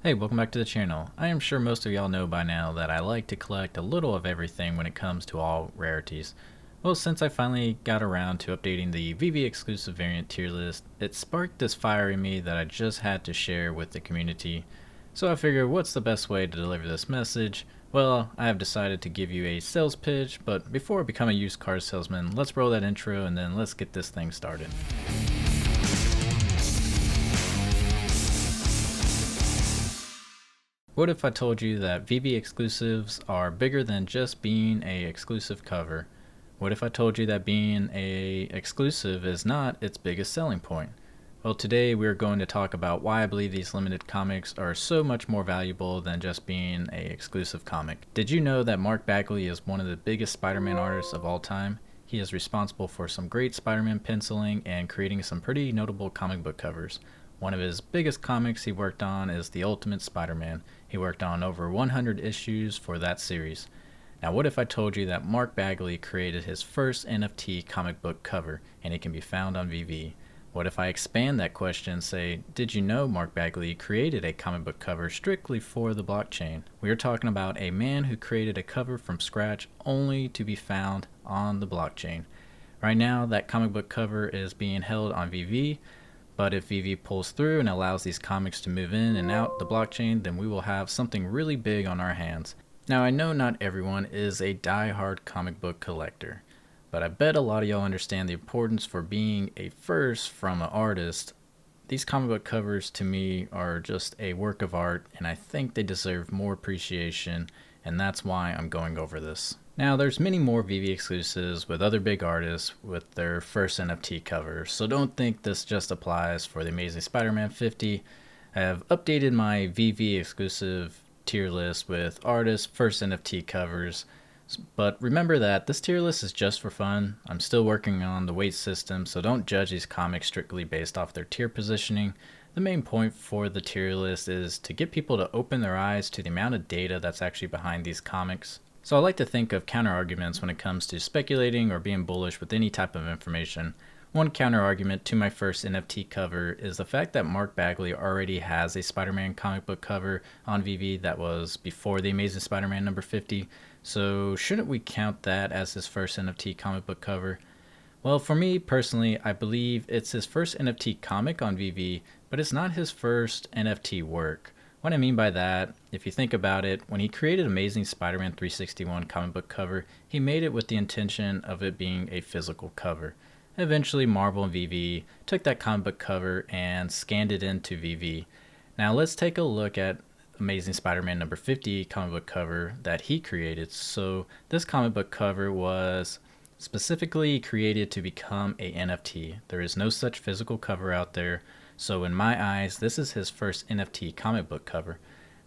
Hey, welcome back to the channel. I am sure most of y'all know by now that I like to collect a little of everything when it comes to all rarities. Well, since I finally got around to updating the VeVe Exclusive Variant tier list, it sparked this fire in me that I just had to share with the community. So I figured, what's the best way to deliver this message? Well, I have decided to give you a sales pitch, but before I become a used car salesman, let's roll that intro and then let's get this thing started. What if I told you that VeVe exclusives are bigger than just being a exclusive cover? What if I told you that being a exclusive is not its biggest selling point? Well, today we're going to talk about why I believe these limited comics are so much more valuable than just being a exclusive comic. Did you know that Mark Bagley is one of the biggest Spider-Man artists of all time? He is responsible for some great Spider-Man penciling and creating some pretty notable comic book covers. One of his biggest comics he worked on is The Ultimate Spider-Man. He worked on over 100 issues for that series. Now, what if I told you that Mark Bagley created his first NFT comic book cover, and it can be found on VeVe? What if I expand that question and say, did you know Mark Bagley created a comic book cover strictly for the blockchain? We are talking about a man who created a cover from scratch only to be found on the blockchain. Right now, that comic book cover is being held on VeVe. But if VeVe pulls through and allows these comics to move in and out the blockchain, then we will have something really big on our hands. Now, I know not everyone is a die-hard comic book collector, but I bet a lot of y'all understand the importance for being a first from an artist. These comic book covers to me are just a work of art, and I think they deserve more appreciation, and that's why I'm going over this. Now, there's many more VeVe exclusives with other big artists with their first NFT covers, so don't think this just applies for the Amazing Spider-Man 50. I have updated my VeVe exclusive tier list with artists' first NFT covers, but remember that this tier list is just for fun. I'm still working on the weight system, so don't judge these comics strictly based off their tier positioning. The main point for the tier list is to get people to open their eyes to the amount of data that's actually behind these comics. So I like to think of counter-arguments when it comes to speculating or being bullish with any type of information. One counter-argument to my first NFT cover is the fact that Mark Bagley already has a Spider-Man comic book cover on VeVe that was before the Amazing Spider-Man number 50, so shouldn't we count that as his first NFT comic book cover? Well, for me personally, I believe it's his first NFT comic on VeVe, but it's not his first NFT work. What I mean by that, if you think about it, when he created Amazing Spider-Man 361 comic book cover, he made it with the intention of it being a physical cover. Eventually, Marvel and VeVe took that comic book cover and scanned it into VeVe. Now let's take a look at Amazing Spider-Man number 50 comic book cover that he created. So this comic book cover was specifically created to become a NFT. There is no such physical cover out there. So in my eyes, this is his first NFT comic book cover.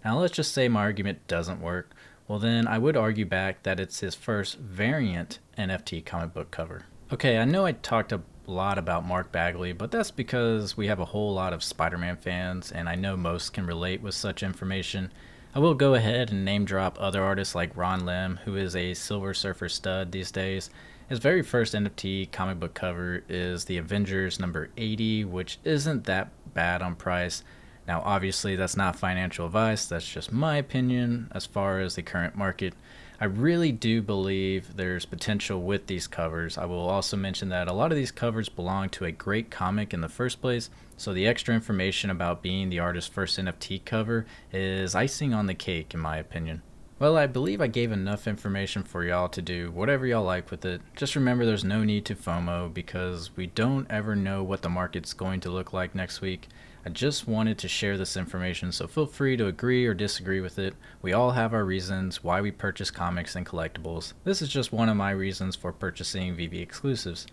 Now let's just say my argument doesn't work. Well, then I would argue back that it's his first variant NFT comic book cover. Okay, I know I talked a lot about Mark Bagley, but that's because we have a whole lot of Spider-Man fans, and I know most can relate with such information. I will go ahead and name drop other artists like Ron Lim, who is a Silver Surfer stud these days. His very first NFT comic book cover is the Avengers number 80, which isn't that bad on price. Now obviously that's not financial advice, that's just my opinion as far as the current market. I really do believe there's potential with these covers. I will also mention that a lot of these covers belong to a great comic in the first place, so the extra information about being the artist's first NFT cover is icing on the cake in my opinion. Well, I believe I gave enough information for y'all to do whatever y'all like with it. Just remember there's no need to FOMO because we don't ever know what the market's going to look like next week. I just wanted to share this information, so feel free to agree or disagree with it. We all have our reasons why we purchase comics and collectibles. This is just one of my reasons for purchasing VeVe exclusives.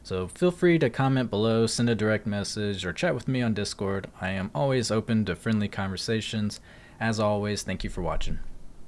So feel free to comment below, send a direct message, or chat with me on Discord. I am always open to friendly conversations. As always, thank you for watching.